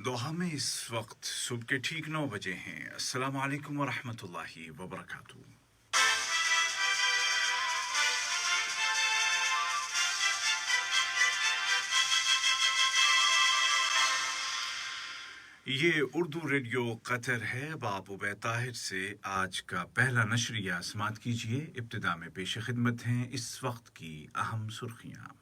दोहा में इस वक्त सुबह के ठीक 9 बजे हैं। अस्सलाम वालेकुम वरहमतुल्लाहि वबरकातुहू। ये उर्दू रेडियो कतर है। बाब उबैद ताहिर से आज का पहला नशरिया समात कीजिए। इब्तिदा में पेश खिदमत हैं इस वक्त की अहम सुर्खियाँ।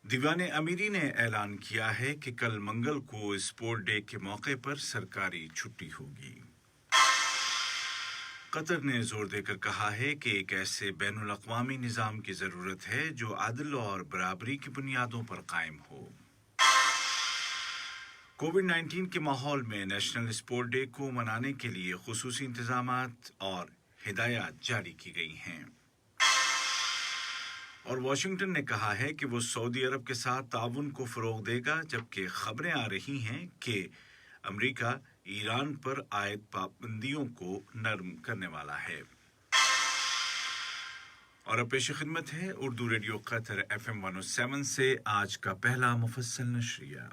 दीवाने अमीरी ने ऐलान किया है कि कल मंगल को स्पोर्ट डे के मौके पर सरकारी छुट्टी होगी। कतर ने जोर देकर कहा है कि एक ऐसे बैनुल अक़वामी निज़ाम की ज़रूरत है जो अदल और बराबरी की बुनियादों पर कायम हो। कोविड-19 के माहौल में नेशनल स्पोर्ट डे को मनाने के लिए खुसूसी इंतज़ामात और हिदायत जारी की गई हैं। और वाशिंगटन ने कहा है कि वो सऊदी अरब के साथ ताउन को फ़रोग़ देगा, जबकि खबरें आ रही हैं कि अमेरिका ईरान पर आयद पाबंदियों को नरम करने वाला है। और अब पेश खिदमत है उर्दू रेडियो कतर FM 107 से आज का पहला मुफस्सल नशरिया।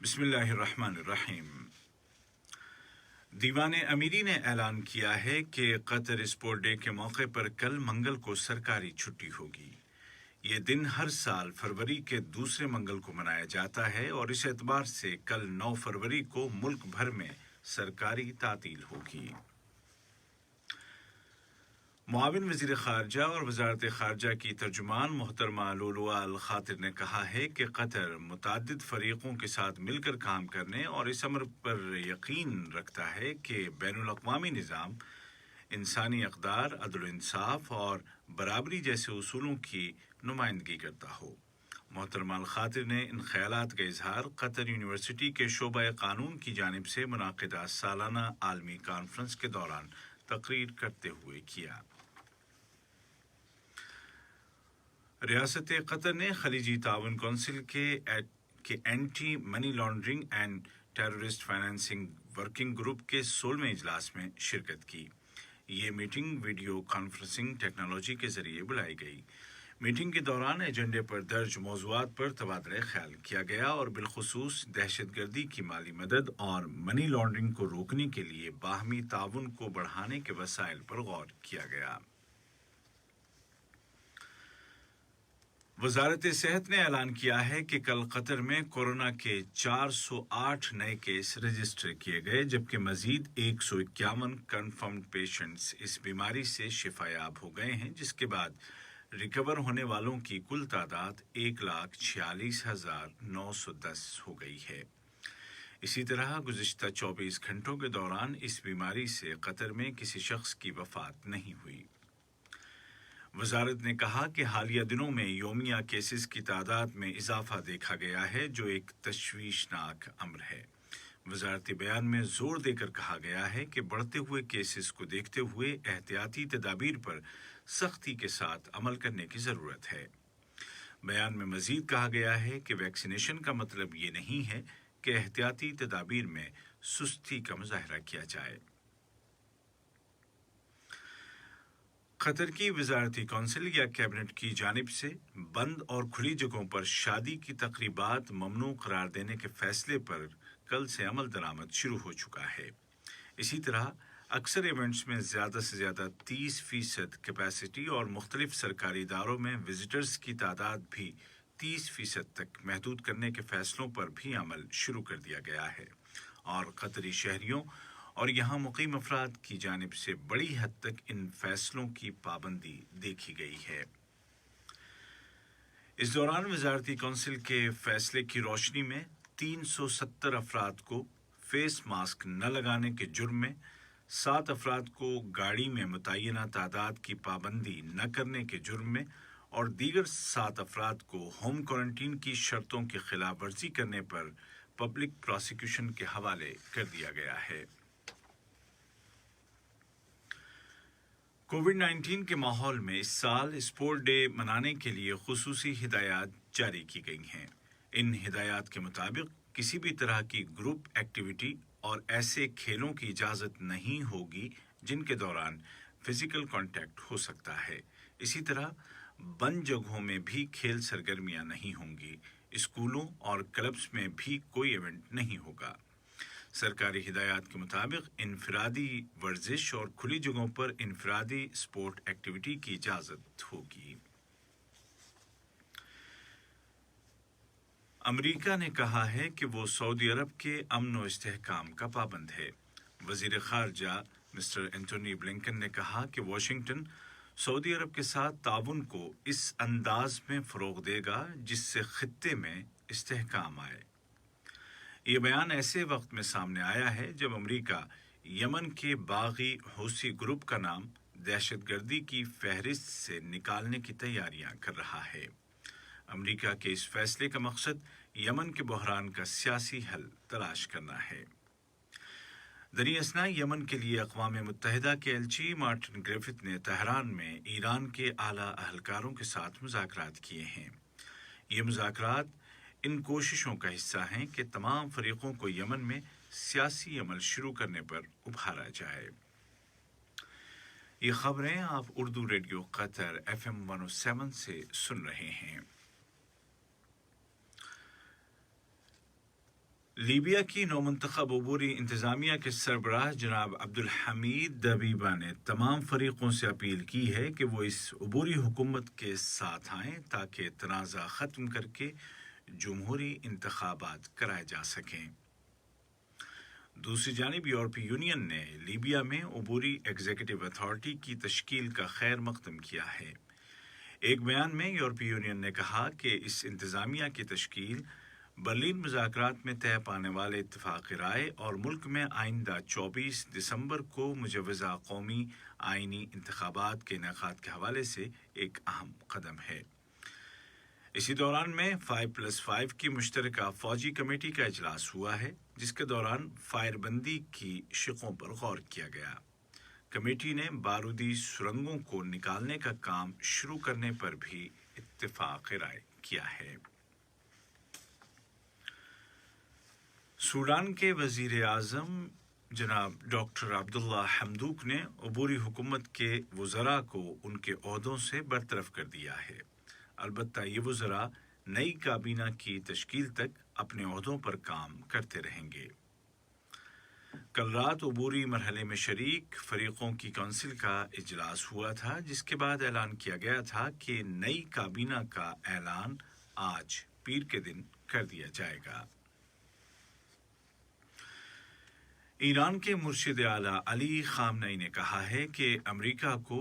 बिस्मिल्लाहिर्रहमानिर्रहीम। दीवाने अमीरी ने ऐलान किया है कि कतर स्पोर्ट डे के मौके पर कल मंगल को सरकारी छुट्टी होगी। ये दिन हर साल फरवरी के दूसरे मंगल को मनाया जाता है और इस एतबार से कल 9 फरवरी को मुल्क भर में सरकारी तातील होगी। मुआविन वज़ीर ख़ारजा और वज़ारत ख़ारजा की तर्जुमान मोहतरमा लुलुआ अल ख़ातिर ने कहा है कि कतर मुतअद्दिद फ़रीक़ों के साथ मिलकर काम करने और इस अमर पर यकीन रखता है कि बैनुल अक़वामी निज़ाम इंसानी अक़दार, अदल इंसाफ और बराबरी जैसे उसूलों की नुमाइंदगी करता हो। मोहतरमा अल ख़ातिर ने इन ख़यालात का इज़हार कतर यूनिवर्सिटी के शोबा क़ानून की जानिब से मुनाक़िदा सालाना आलमी कॉन्फ्रेंस के दौरान तकरीर करते हुए किया। रियासत कतर ने खलीजी ताउन कौंसिल के anti money laundering and terrorist financing working group के 16वें इजलास में शिरकत की। ये मीटिंग वीडियो कॉन्फ्रेंसिंग टेक्नोलॉजी के जरिए बुलाई गई। मीटिंग के दौरान एजेंडे पर दर्ज मौज़ूआत पर तबादला ख्याल किया गया और बिलखुसूस दहशतगर्दी की माली मदद और मनी लॉन्ड्रिंग को रोकने के लिए बाहमी ताउन को बढ़ाने के वसाइल पर गौर किया गया। वज़ारत सेहत ने ऐलान किया है कि कल कतर में कोरोना के 408 नए केस रजिस्टर किए गए, जबकि मजीद 151 कन्फर्म्ड पेशेंट्स इस बीमारी से शिफायाब हो गए हैं, जिसके बाद रिकवर होने वालों की कुल तादाद 1,46,910 हो गई है। इसी तरह गुज़िश्ता 24 घंटों के दौरान इस बीमारी से कतर में किसी शख्स की वफ़ात नहीं हुई। वज़ारत ने कहा कि हालिया दिनों में योमिया केसेस की तादाद में इजाफा देखा गया है, जो एक तशवीशनाक अमर है। वज़ारती बयान में ज़ोर देकर कहा गया है कि बढ़ते हुए केसेस को देखते हुए एहतियाती तदाबीर पर सख्ती के साथ अमल करने की ज़रूरत है। बयान में मज़ीद कहा गया है कि वैक्सीनेशन का मतलब ये नहीं है कि एहतियाती तदाबीर में सुस्ती का मुज़ाहरा किया जाए। कतर की वज़ारती कौंसिल या कैबिनेट की जानिब से बंद और खुली जगहों पर शादी की तकरीबात ममनू करार देने के फैसले पर कल से अमल दरामद शुरू हो चुका है। इसी तरह अक्सर इवेंट्स में ज़्यादा से ज़्यादा 30% कैपेसिटी और मुख्तलिफ सरकारी इदारों में विजिटर्स की तादाद भी 30% तक महदूद करने के फैसलों पर भी अमल शुरू कर दिया गया है और कतरी शहरियों और यहाँ मुकीम अफराद की जानिब से बड़ी हद तक इन फैसलों की पाबंदी देखी गई है। इस दौरान वज़ारती कौंसिल के फैसले की रोशनी में 370 अफराद को फेस मास्क न लगाने के जुर्म में, 7 अफराद को गाड़ी में मुतय्यना तादाद की पाबंदी न करने के जुर्म में और दीगर 7 अफराद को होम क्वारंटीन की शर्तों की खिलाफ वर्जी करने पर पब्लिक प्रोसिक्यूशन के हवाले कर दिया गया है। कोविड-19 के माहौल में इस साल स्पोर्ट डे मनाने के लिए खुसूसी हिदायत जारी की गई हैं। इन हिदायत के मुताबिक किसी भी तरह की ग्रुप एक्टिविटी और ऐसे खेलों की इजाज़त नहीं होगी जिनके दौरान फिजिकल कांटेक्ट हो सकता है। इसी तरह बंद जगहों में भी खेल सरगर्मियां नहीं होंगी। स्कूलों और क्लब्स में भी कोई इवेंट नहीं होगा। सरकारी हिदायत के मुताबिक इनफरादी वर्जिश और खुली जगहों पर इनफरादी स्पोर्ट एक्टिविटी की इजाज़त होगी। अमेरिका ने कहा है कि वो सऊदी अरब के अमन व इस्तेहकाम का पाबंद है। वज़ीर ख़ारजा मिस्टर एंटोनी ब्लिंकन ने कहा कि वाशिंगटन सऊदी अरब के साथ ताउन को इस अंदाज में फ़रोग़ देगा जिससे खित्ते में इस्तेहकाम आए। ये बयान ऐसे वक्त में सामने आया है जब अमेरिका यमन के बागी हूसी ग्रुप का नाम दहशतगर्दी की फहरिस्त से निकालने की तैयारियां कर रहा है। अमेरिका के इस फैसले का मकसद यमन के बहरान का सियासी हल तलाश करना है। दरियासना यमन के लिए अक़वाम मुत्तहिदा के एलची मार्टिन ग्रिफिथ ने तेहरान में ईरान के आला अहलकारों के साथ मुज़ाकरात किए हैं। ये मुज़ाकरात इन कोशिशों का हिस्सा हैं कि तमाम फरीकों को यमन में सियासी अमल शुरू करने पर उभारा जाए। ये खबरें आप उर्दू रेडियो कतर FM 107 से सुन रहे हैं। लीबिया की नौमुंतखब अबूरी इंतज़ामिया के सरबराह जनाब अब्दुल हमीद दबीबा ने तमाम फरीकों से अपील की है कि वो इस अबूरी हुकूमत के साथ आएँ ताकि तनाज़ा ख़त्म करके जमहूरी इंतखाबात कराए जा सकें। दूसरी जानिब यूरोपीय यूनियन ने लीबिया में अबूरी एग्जीक्यूटिव अथॉरिटी की तश्कील का खैर मकदम किया है। एक बयान में यूरोपीय यूनियन ने कहा कि इस इंतज़ामिया की तश्कील बर्लिन मुज़ाकरात में तय पाने वाले इत्तफ़ाक़ राय और मुल्क में आइंदा 24 दिसंबर को मुजव्वज़ा कौमी आइनी इंतखाबात के इनेकाद के हवाले से एक अहम कदम है। इसी दौरान में 5+5 की मुश्तरका फ़ौजी कमेटी का इजलास हुआ है, जिसके दौरान फायरबंदी की शिकों पर गौर किया गया। कमेटी ने बारूदी सुरंगों को निकालने का काम शुरू करने पर भी इत्तफ़ाक़ राय किया है। सूडान के वज़ीर आज़म जनाब डॉक्टर अब्दुल्ला हमदूक ने अबूरी हुकूमत के वज़रा को उनके ओहदों से बरतरफ कर दिया है। अलबत्ता ये वज़रा नई काबीना की तश्कील तक अपने ओहदों पर काम करते रहेंगे। कल रात अबूरी मरहले में शरीक फरीकों की कौंसिल का इजलास हुआ था, जिसके बाद ऐलान किया गया था कि नई काबीना का ऐलान आज पीर के दिन कर दिया जाएगा। ईरान के मुर्शिद आला अली खामनई ने कहा है कि अमेरिका को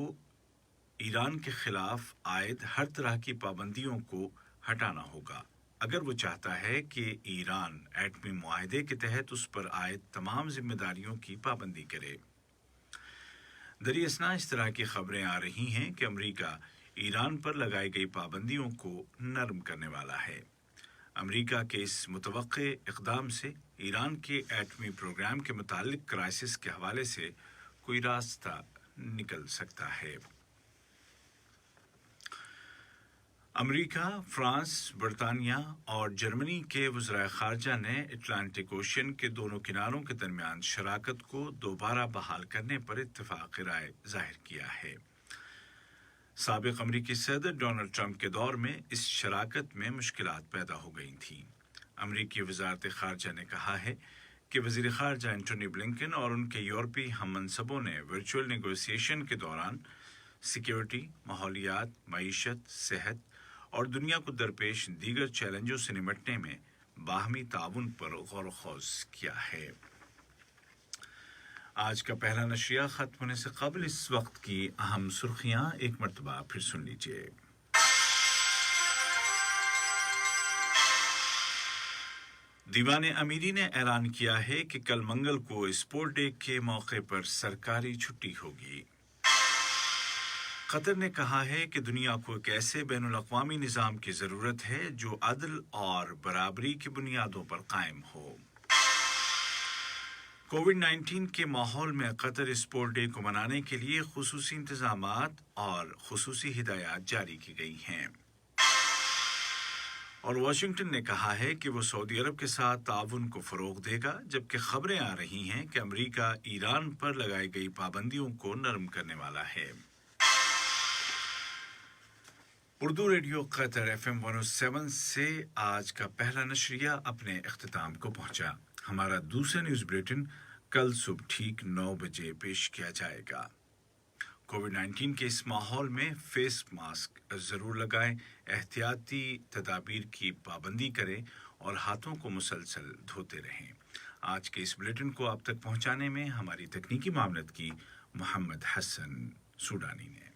ईरान के खिलाफ आयद हर तरह की पाबंदियों को हटाना होगा अगर वो चाहता है कि ईरान एटमी मुआहदे के तहत उस पर आयद तमाम जिम्मेदारियों की पाबंदी करे। दरियासना इस तरह की खबरें आ रही हैं कि अमेरिका ईरान पर लगाई गई पाबंदियों को नरम करने वाला है। अमेरिका के इस मुतवक्के इक़दाम से ईरान के एटमी प्रोग्राम के मुतालिक क्राइसिस के हवाले से कोई रास्ता निकल सकता है। अमेरिका, फ्रांस, बरतानिया और जर्मनी के वज़राए ख़ारजा ने अटलांटिक ओशन के दोनों किनारों के दरमियान शराकत को दोबारा बहाल करने पर इत्तफ़ाक़ राय ज़ाहिर किया है। साबिक़ अमरीकी सदर डोनाल्ड ट्रंप के दौर में इस शराकत में मुश्किलात पैदा हो गई थीं। अमरीकी वज़ारत ख़ारजा ने कहा है कि वज़ीर ख़ारजा एंटोनी ब्लिंकन और उनके यूरोपीय हममनसबों ने वर्चुअल नेगोशिएशन के दौरान सिक्योरिटी, माहौलियात, मईशत, सेहत और दुनिया को दरपेश दीगर चैलेंजों से निपटने में बाहमी ताउन पर गौर ख़ौज़ किया है। आज का पहला नशरिया ख़त्म होने से कबल इस वक्त की अहम सुर्खियाँ एक मरतबा फिर सुन लीजिए। दीवान अमीरी ने ऐलान किया है कि कल मंगल को स्पोर्ट डे के मौके पर सरकारी छुट्टी होगी। कतर ने कहा है कि दुनिया को एक ऐसे बैनुल-अक़वामी निज़ाम की ज़रूरत है जो अदल और बराबरी की बुनियादों पर कायम हो। कोविड-19 के माहौल में कतर स्पोर्ट डे को मनाने के लिए खुसूसी इंतज़ामात और खुसूसी हिदायत जारी की गई हैं। اور واشنگٹن نے کہا ہے کہ وہ سعودی عرب کے ساتھ تعاون کو فروغ دے گا، جبکہ خبریں آ رہی ہیں کہ امریکہ ایران پر لگائی گئی پابندیوں کو نرم کرنے والا ہے۔ اردو ریڈیو قطر FM 107 سے آج کا پہلا نشریہ اپنے اختتام کو پہنچا۔ ہمارا دوسرا نیوز بلیٹن کل صبح ٹھیک 9 بجے پیش کیا جائے گا۔ کووڈ-19 کے اس ماحول میں فیس ماسک ضرور لگائیں، احتیاطی تدابیر کی پابندی کریں اور ہاتھوں کو مسلسل دھوتے رہیں۔ آج کے اس بلیٹن کو آپ تک پہنچانے میں ہماری تکنیکی معاونت کی محمد حسن سوڈانی نے۔